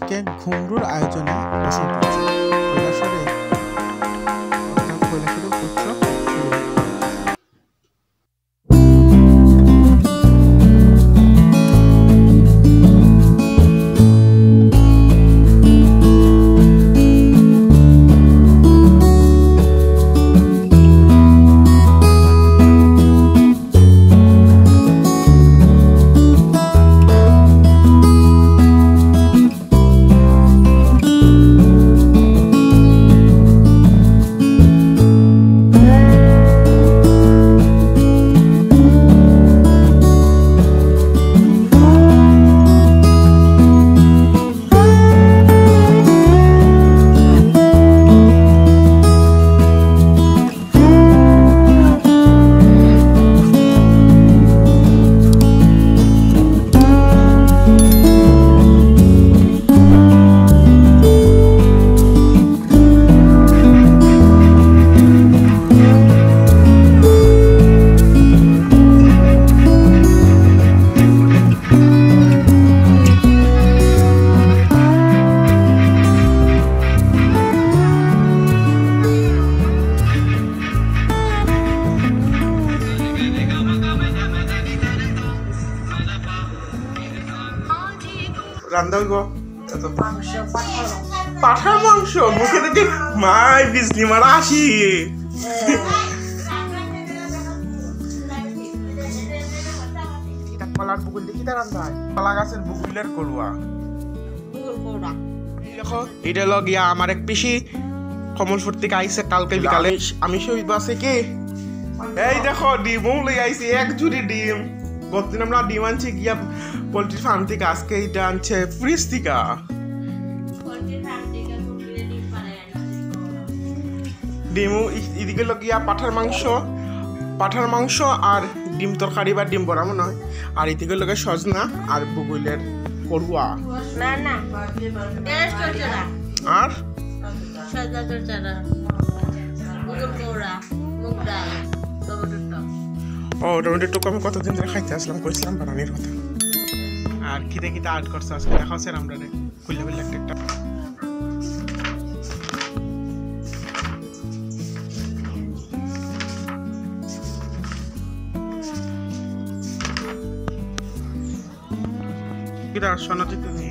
আজকে ঘুমরুর আয়োজনে বসে পড়েছে। কৈলাসরে পুত্র রান্না হইব পাঠার মাংস মুখে দেখে মাই বিজলি মারা আসি কলার বুকুল দেখি তার রান্না কলা গাছের বুকুলের করুয়া দেখো এটা লগিয়া আমার এক পিসি কমলপুর থেকে আইসে কালকে বিকালে আমি শহীদ বাসে কি এই দেখো ডিমও লই আইছি এক জুড়ি ডিম গতদিন আমরা ডিম আনছি গিয়া পোল্ট্রি ফার্ম থেকে আজকে এটা আনছে ফ্রিজ থেকে ডিমও এদিকে লগিয়া পাঠার মাংস আর ডিম তরকারি বা ডিম বড়া মনে হয় আর এদিকে লগে সজনা আর বুগুলের করুয়া আর ও টমেটো টুকু আমি কতদিন ধরে খাইতে আসলাম কইছিলাম বানানির কথা আর খিদে খিদে আর্ট করছে আজকে দেখা হচ্ছে আমরা খুললে খুললে একটা কিরা সোনাতে তুমি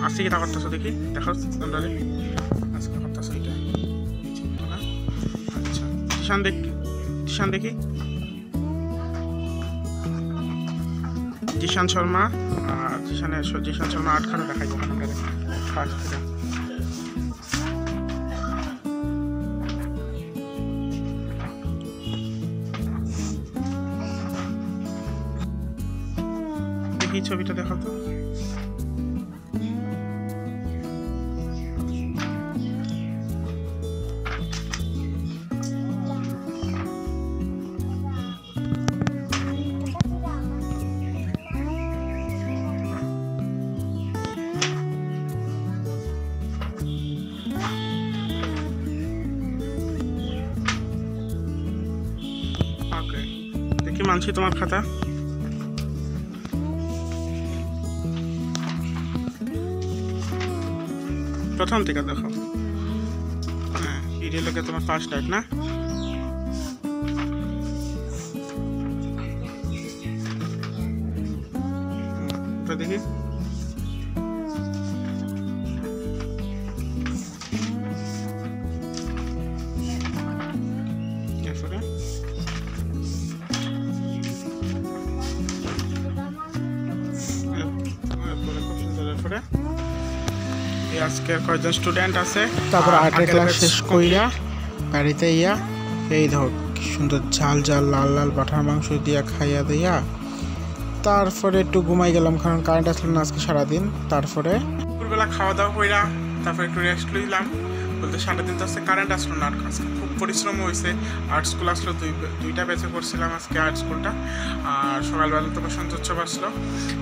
আজকে কি করতেছো দেখি দেখো আজকে করতেছো এটা আচ্ছা জিশান দেখি জিশান শর্মা জিশান শর্মা 8 খানা দেখাইবো দেখি ছবিটা দেখো তো দেখি মানছি তোমার খাতা প্রথম থেকে দেখো হ্যাঁ এটা লোকে তোমার ফার্স্ট লাইট না দেখি আজকে কয়েকজন স্টুডেন্ট আছে তারপর 8 ক্লাস শেষ কইরা বাড়িতে ইয়া এই ধর কি সুন্দর ঝাল ঝাল লাল লাল পাঠার মাংস দিয়া খাইয়া দিয়া তারপরে একটু ঘুমাই গেলাম কারণ কারেন্ট আসলো না আজকে সারাদিন তারপরে দুপুরবেলা খাওয়া দাওয়া কইরা তারপরে একটু রেস্ট লইলাম বলতে সারাদিন তো আজকে কারেন্ট আসলো না আজকে খুব পরিশ্রম হয়েছে আর্ট স্কুল আসলো দুইটা ব্যাচে করছিলাম আজকে আর্ট স্কুলটা আর সকালবেলা তো বসন্ত উৎসব আসলো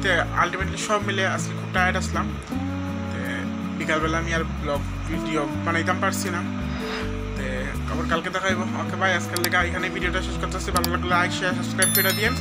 তো আলটিমেটলি সব মিলে আজকে খুব টায়ার্ড আসলাম বিকালবেলা আমি আর ব্লগ ভিডিও বানাইতাম পারছি না, তো আবার কালকে দেখাইব। ওকে ভাই, আজকাল লেগে এখানে ভিডিওটা শেষ করতেছি। ভালো লাগলে লাইক শেয়ার সাবস্ক্রাইব করে দিয়েন।